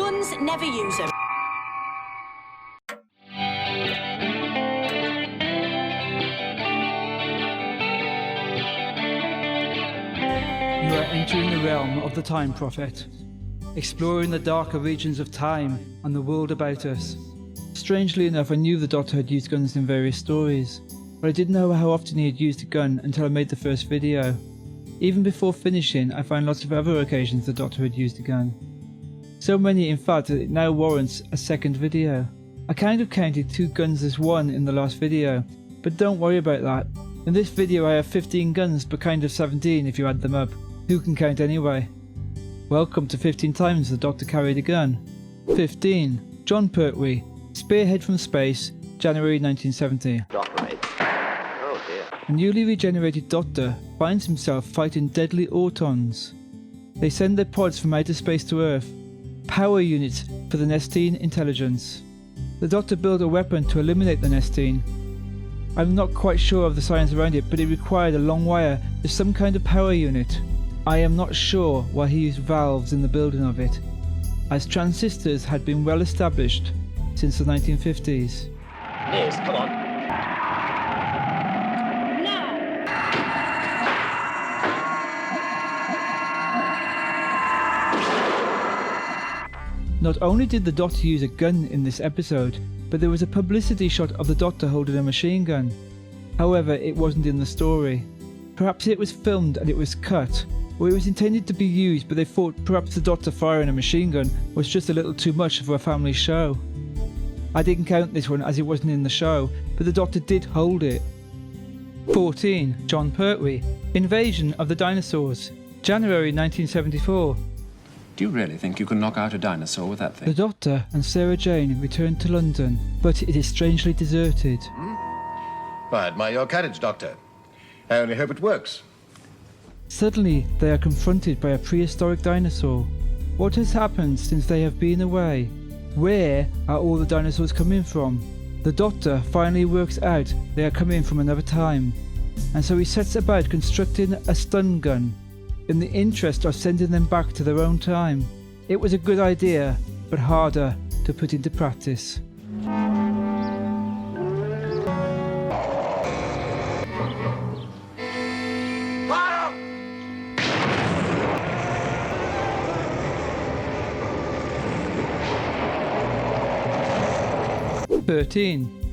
Guns, never use them. You are entering the realm of the Time Prophet, exploring the darker regions of time and the world about us. Strangely enough, I knew the Doctor had used guns in various stories, but I didn't know how often he had used a gun until I made the first video. Even before finishing, I found lots of other occasions the Doctor had used a gun. So many in fact that it now warrants a second video. I kind of counted 2 guns as one in the last video, but don't worry about that. In this video I have 15 guns, but kind of 17 if you add them up. Who can count anyway? Welcome to 15 times the Doctor carried a gun. 15. Jon Pertwee, Spearhead from Space, January 1970. Oh dear. A newly regenerated Doctor finds himself fighting deadly Autons. They send their pods from outer space to Earth, power units for the Nestine intelligence. The Doctor built a weapon to eliminate the Nestine. I'm not quite sure of the science around it, but it required a long wire to some kind of power unit. I am not sure why he used valves in the building of it, as transistors had been well established since the 1950s. Yes, come on. Not only did the Doctor use a gun in this episode, but there was a publicity shot of the Doctor holding a machine gun. However, it wasn't in the story. Perhaps it was filmed and it was cut, or it was intended to be used, but they thought perhaps the Doctor firing a machine gun was just a little too much for a family show. I didn't count this one as it wasn't in the show, but the Doctor did hold it. 14. Jon Pertwee, Invasion of the Dinosaurs, January 1974. Do you really think you can knock out a dinosaur with that thing? The Doctor and Sarah Jane return to London, but it is strangely deserted. I admire your courage, Doctor. I only hope it works. Suddenly, they are confronted by a prehistoric dinosaur. What has happened since they have been away? Where are all the dinosaurs coming from? The Doctor finally works out they are coming from another time, and so he sets about constructing a stun gun in the interest of sending them back to their own time. It was a good idea, but harder to put into practice.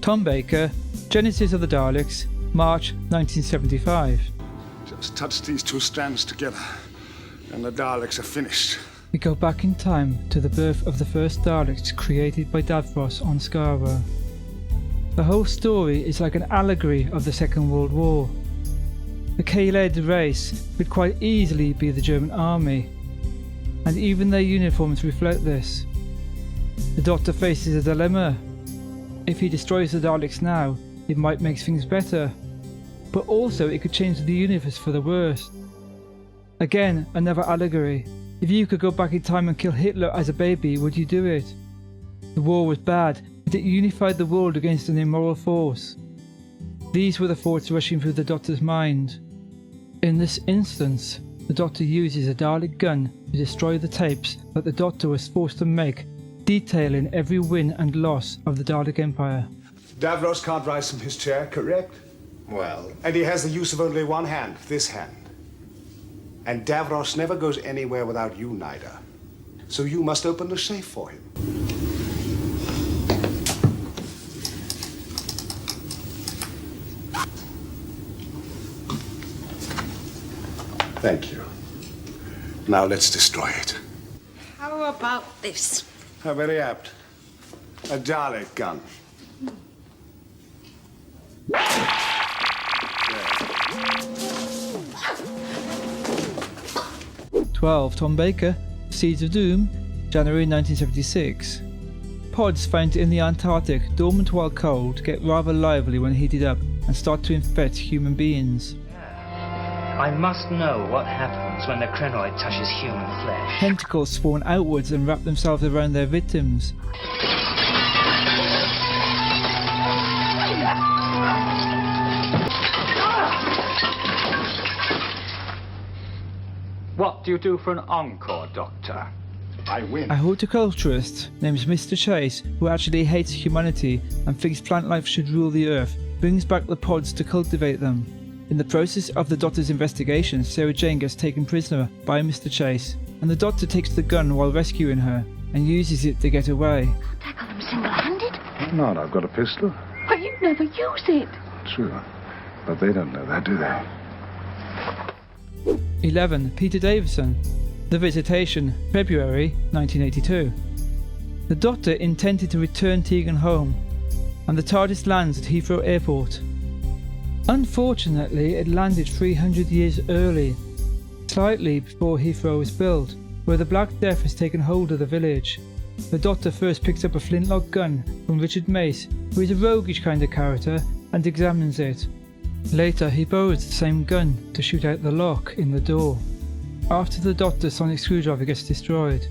Tom Baker, Genesis of the Daleks, March 1975. Just touch these 2 strands together, and the Daleks are finished. We go back in time to the birth of the first Daleks created by Davros on Skaro. The whole story is like an allegory of the Second World War. The K-led race could quite easily be the German army, and even their uniforms reflect this. The Doctor faces a dilemma. If he destroys the Daleks now, it might make things better, but also it could change the universe for the worse. Again, another allegory. If you could go back in time and kill Hitler as a baby, would you do it? The war was bad, but it unified the world against an immoral force. These were the thoughts rushing through the Doctor's mind. In this instance, the Doctor uses a Dalek gun to destroy the tapes that the Doctor was forced to make, detailing every win and loss of the Dalek Empire. Davros can't rise from his chair, correct? Well, And he has the use of only one hand, this hand. And Davros never goes anywhere without you, Nida. So you must open the safe for him. Thank you. Now let's destroy it. How about this? How very apt. A Dalek gun. 12. Tom Baker, Seeds of Doom, January 1976. Pods found in the Antarctic, dormant while cold, get rather lively when heated up and start to infect human beings. I must know what happens when the crinoid touches human flesh. Tentacles spawn outwards and wrap themselves around their victims. What do you do for an encore, Doctor? I win. A horticulturist named Mr. Chase, who actually hates humanity and thinks plant life should rule the earth, brings back the pods to cultivate them. In the process of the Doctor's investigation, Sarah Jane gets taken prisoner by Mr. Chase, and the Doctor takes the gun while rescuing her and uses it to get away. Tackle them single-handed? I'm not. I've got a pistol. But you'd never use it. True. But they don't know that, do they? 11. Peter Davison. The Visitation, February 1982. The Doctor intended to return Tegan home, and the TARDIS lands at Heathrow Airport. Unfortunately, it landed 300 years early, slightly before Heathrow was built, where the Black Death has taken hold of the village. The Doctor first picks up a flintlock gun from Richard Mace, who is a roguish kind of character, and examines it. Later, he borrows the same gun to shoot out the lock in the door. After the Doctor's sonic screwdriver gets destroyed.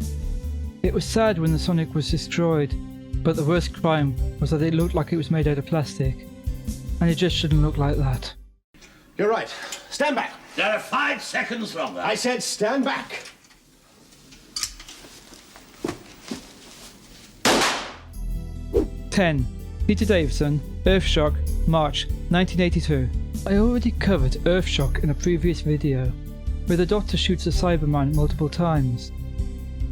It was sad when the sonic was destroyed, but the worst crime was that it looked like it was made out of plastic. And it just shouldn't look like that. You're right. Stand back. There are 5 seconds longer. I said stand back. (10) Peter Davison, Earthshock, March 1982. I already covered Earthshock in a previous video, where the Doctor shoots a Cyberman multiple times.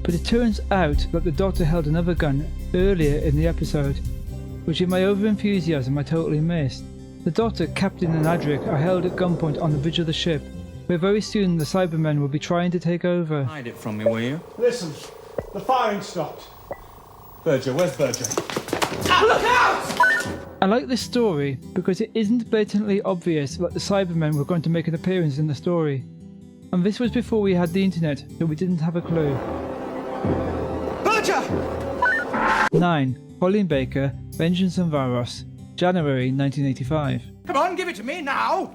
But it turns out that the Doctor held another gun earlier in the episode, which in my over-enthusiasm I totally missed. The Doctor, Captain and Adric are held at gunpoint on the bridge of the ship, where very soon the Cybermen will be trying to take over. Hide it from me, will you? Listen, the firing stopped. Berger, where's Berger? Look out! I like this story because it isn't blatantly obvious that the Cybermen were going to make an appearance in the story. And this was before we had the internet, so we didn't have a clue. Berger! 9. Colin Baker, Vengence and Varos, January 1985. Come on, give it to me now!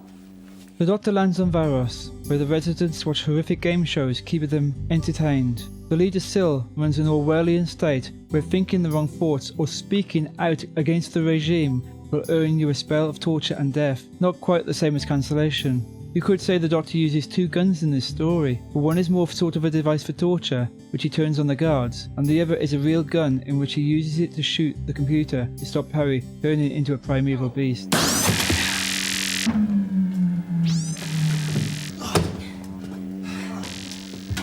The Doctor lands on Varos, where the residents watch horrific game shows keeping them entertained. The leader Syl runs an Orwellian state where thinking the wrong thoughts or speaking out against the regime will earn you a spell of torture and death. Not quite the same as cancellation. You could say the Doctor uses 2 guns in this story, but one is more sort of a device for torture, which he turns on the guards, and the other is a real gun in which he uses it to shoot the computer to stop Harry turning into a primeval beast.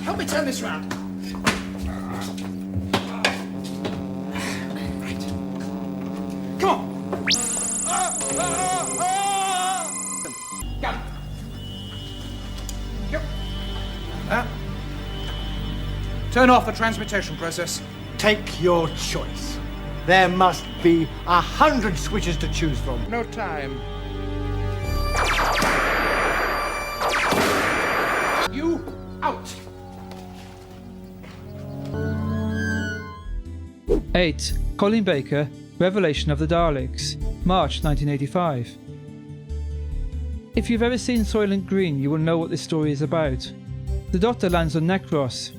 Help me turn this round. Right. Come on. Go. Yep. Turn off the transmutation process. Take your choice. There must be 100 switches to choose from. No time. You out. 8. Colin Baker, Revelation of the Daleks, March 1985. If you've ever seen Soylent Green, you will know what this story is about. The Doctor lands on Necros.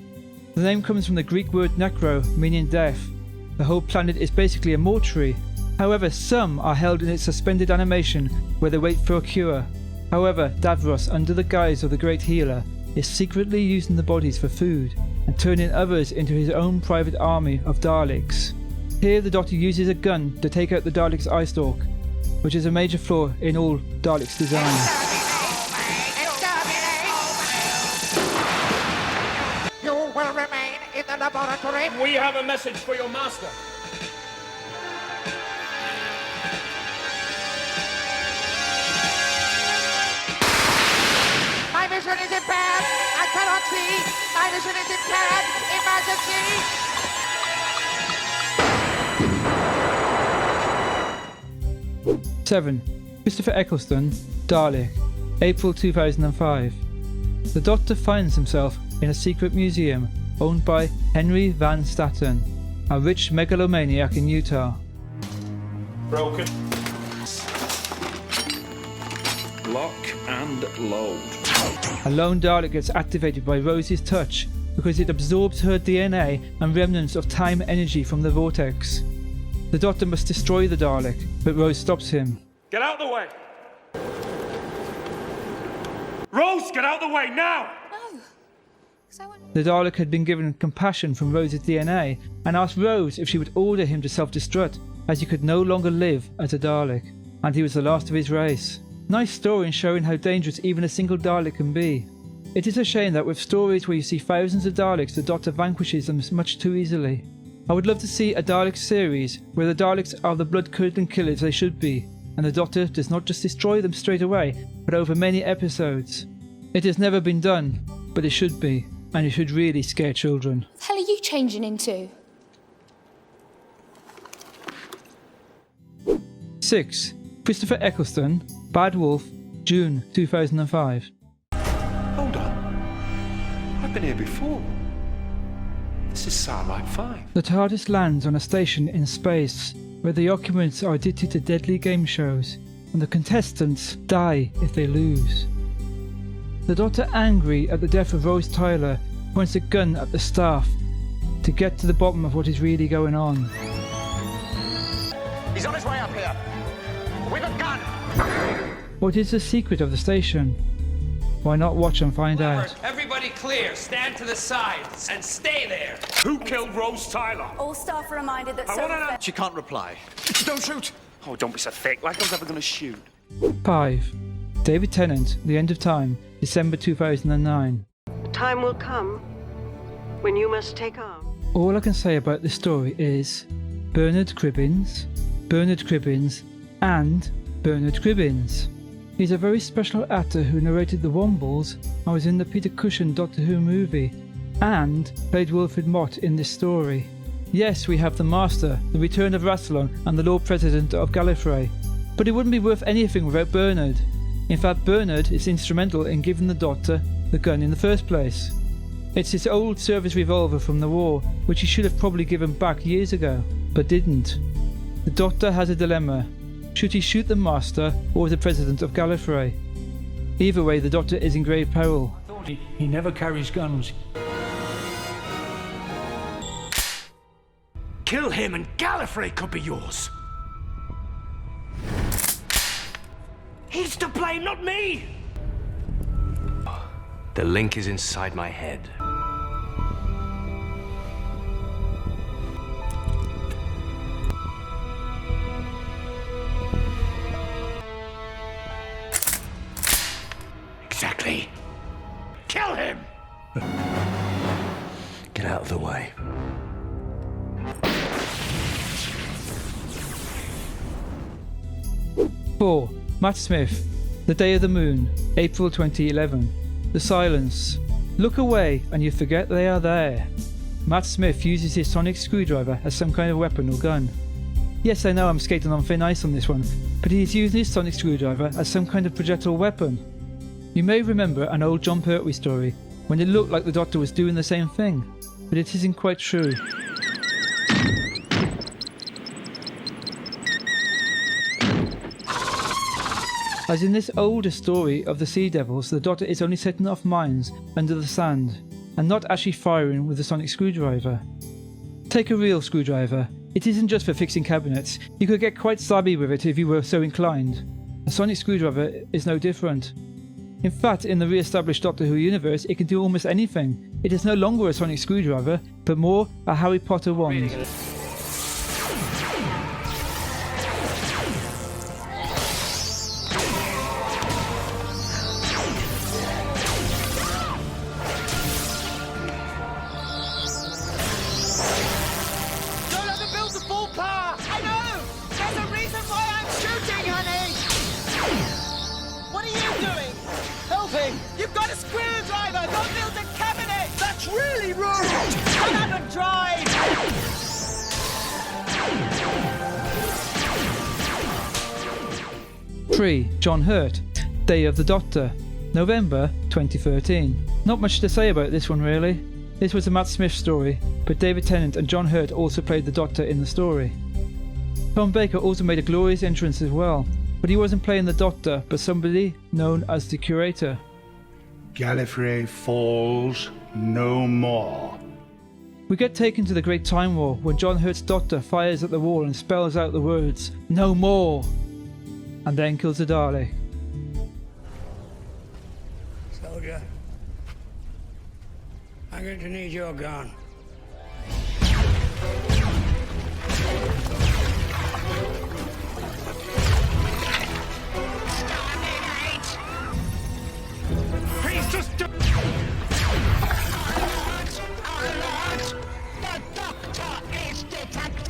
The name comes from the Greek word necro, meaning death. The whole planet is basically a mortuary. However, some are held in its suspended animation where they wait for a cure. However, Davros, under the guise of the Great Healer, is secretly using the bodies for food and turning others into his own private army of Daleks. Here the Doctor uses a gun to take out the Dalek's eye stalk, which is a major flaw in all Daleks' design. You will remain in the laboratory. We have a message for your master. My vision is impaired. I cannot see. My vision is impaired. Emergency. 7. Christopher Eccleston, Dalek, April 2005. The Doctor finds himself in a secret museum owned by Henry Van Statten, a rich megalomaniac in Utah. Broken. Lock and load. A lone Dalek gets activated by Rose's touch because it absorbs her DNA and remnants of time energy from the vortex. The Doctor must destroy the Dalek, but Rose stops him. Get out of the way! Rose, get out of the way now! No. The Dalek had been given compassion from Rose's DNA and asked Rose if she would order him to self-destruct, as he could no longer live as a Dalek, and he was the last of his race. Nice story in showing how dangerous even a single Dalek can be. It is a shame that with stories where you see thousands of Daleks, the Doctor vanquishes them much too easily. I would love to see a Dalek series where the Daleks are the blood-curdling killers they should be, and the Doctor does not just destroy them straight away, but over many episodes. It has never been done, but it should be, and it should really scare children. What the hell are you changing into? 6. Christopher Eccleston, Bad Wolf, June 2005. Hold on. I've been here before. This is Starlight 5. The TARDIS lands on a station in space, where the occupants are addicted to deadly game shows, and the contestants die if they lose. The Doctor, angry at the death of Rose Tyler, points a gun at the staff to get to the bottom of what is really going on. He's on his way up here. With a gun. What is the secret of the station? Why not watch and find out? Everybody clear. Stand to the sides and stay there. Who killed Rose Tyler? All staff are reminded that... I want to know. She can't reply. Don't shoot. Oh, don't be so thick. Like I was ever going to shoot. 5. David Tennant, The End of Time, December 2009. The time will come when you must take arms. All I can say about this story is Bernard Cribbins, and Bernard Cribbins. He's a very special actor who narrated The Wombles and was in the Peter Cushing Doctor Who movie, and played Wilfred Mott in this story. Yes, we have the Master, the Return of Rassilon, and the Lord President of Gallifrey, but it wouldn't be worth anything without Bernard. In fact, Bernard is instrumental in giving the Doctor the gun in the first place. It's his old service revolver from the war, which he should have probably given back years ago, but didn't. The Doctor has a dilemma. Should he shoot the Master or the President of Gallifrey? Either way, the Doctor is in grave peril. I thought he never carries guns. Kill him and Gallifrey could be yours. He's to blame, not me! The link is inside my head. Exactly. Kill him! Get out of the way. Four. Matt Smith, The Day of the Moon, April 2011. The Silence. Look away and you forget they are there. Matt Smith uses his sonic screwdriver as some kind of weapon or gun. Yes, I know I'm skating on thin ice on this one, but he is using his sonic screwdriver as some kind of projectile weapon. You may remember an old Jon Pertwee story when it looked like the Doctor was doing the same thing, but it isn't quite true. As in this older story of the Sea Devils, the Doctor is only setting off mines under the sand, and not actually firing with a sonic screwdriver. Take a real screwdriver. It isn't just for fixing cabinets. You could get quite stabby with it if you were so inclined. A sonic screwdriver is no different. In fact, in the re-established Doctor Who universe, it can do almost anything. It is no longer a sonic screwdriver, but more a Harry Potter wand. You've got a screwdriver! Don't build a cabinet! That's really rude! Shut up and drive! 3. John Hurt, Day of the Doctor, November 2013. Not much to say about this one really. This was a Matt Smith story, but David Tennant and John Hurt also played the Doctor in the story. Tom Baker also made a glorious entrance as well, but he wasn't playing the Doctor, but somebody known as the Curator. Gallifrey falls no more. We get taken to the Great Time War when John Hurt's Doctor fires at the wall and spells out the words, "No more!" and then kills the Dalek. Soldier, I'm going to need your gun. Please just do... The doctor is detected!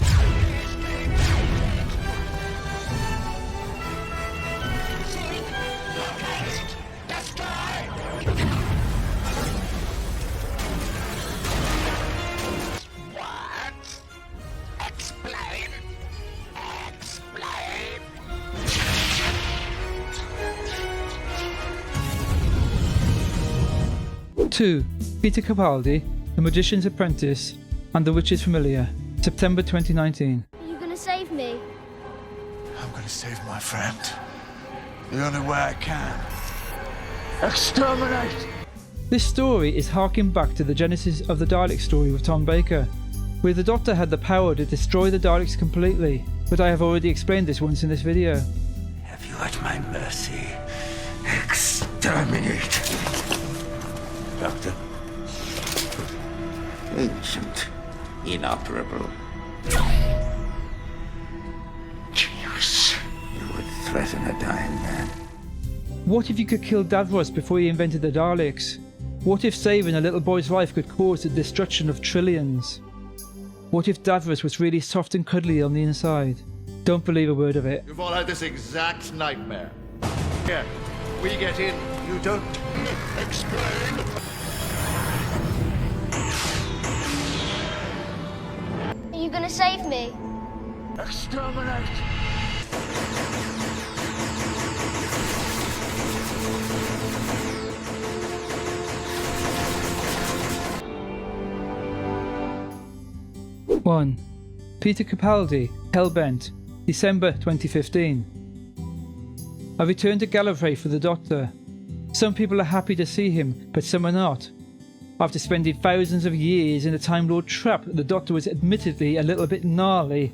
Locate! Destroy! What? Explain! Explain! 2. Peter Capaldi, The Magician's Apprentice, and The Witch's Familiar, September 2019. Are you gonna save me? I'm gonna save my friend. The only way I can. Exterminate! This story is harking back to the genesis of the Dalek story with Tom Baker, where the Doctor had the power to destroy the Daleks completely, but I have already explained this once in this video. Have you at my mercy? Exterminate! Doctor? Ancient. Inoperable. Genius. You would threaten a dying man. What if you could kill Davros before he invented the Daleks? What if saving a little boy's life could cause the destruction of trillions? What if Davros was really soft and cuddly on the inside? Don't believe a word of it. You've all had this exact nightmare. Here, we get in, you don't explain. Are you gonna save me? Exterminate! One. Peter Capaldi, Hellbent, December 2015. I returned to Gallifrey for the Doctor. Some people are happy to see him, but some are not. After spending thousands of years in a Time Lord trap, the Doctor was admittedly a little bit gnarly.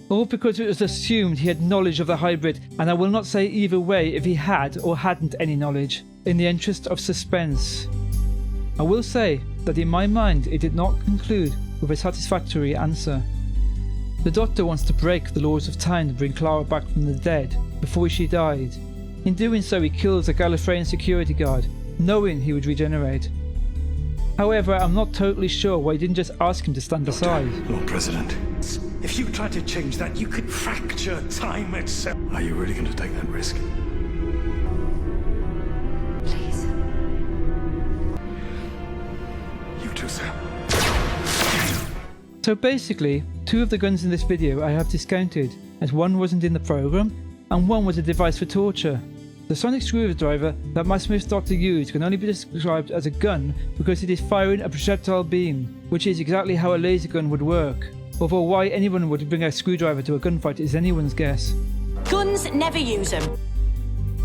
All because it was assumed he had knowledge of the hybrid, and I will not say either way if he had or hadn't any knowledge, in the interest of suspense. I will say that in my mind it did not conclude with a satisfactory answer. The Doctor wants to break the laws of time to bring Clara back from the dead before she died. In doing so he kills a Gallifreyan security guard, knowing he would regenerate. However, I'm not totally sure why he didn't just ask him to stand aside. Lord President, if you try to change that, you could fracture time itself. Are you really going to take that risk? Please. You too, sir. So basically, two of the guns in this video I have discounted, as one wasn't in the program, and one was a device for torture. The sonic screwdriver that my Smith Doctor used can only be described as a gun because it is firing a projectile beam, which is exactly how a laser gun would work. Although why anyone would bring a screwdriver to a gunfight is anyone's guess. Guns, never use them.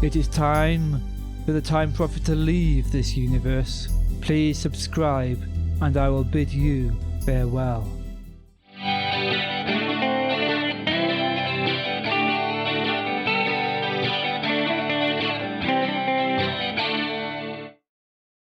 It is time for the Time Prophet to leave this universe. Please subscribe, and I will bid you farewell.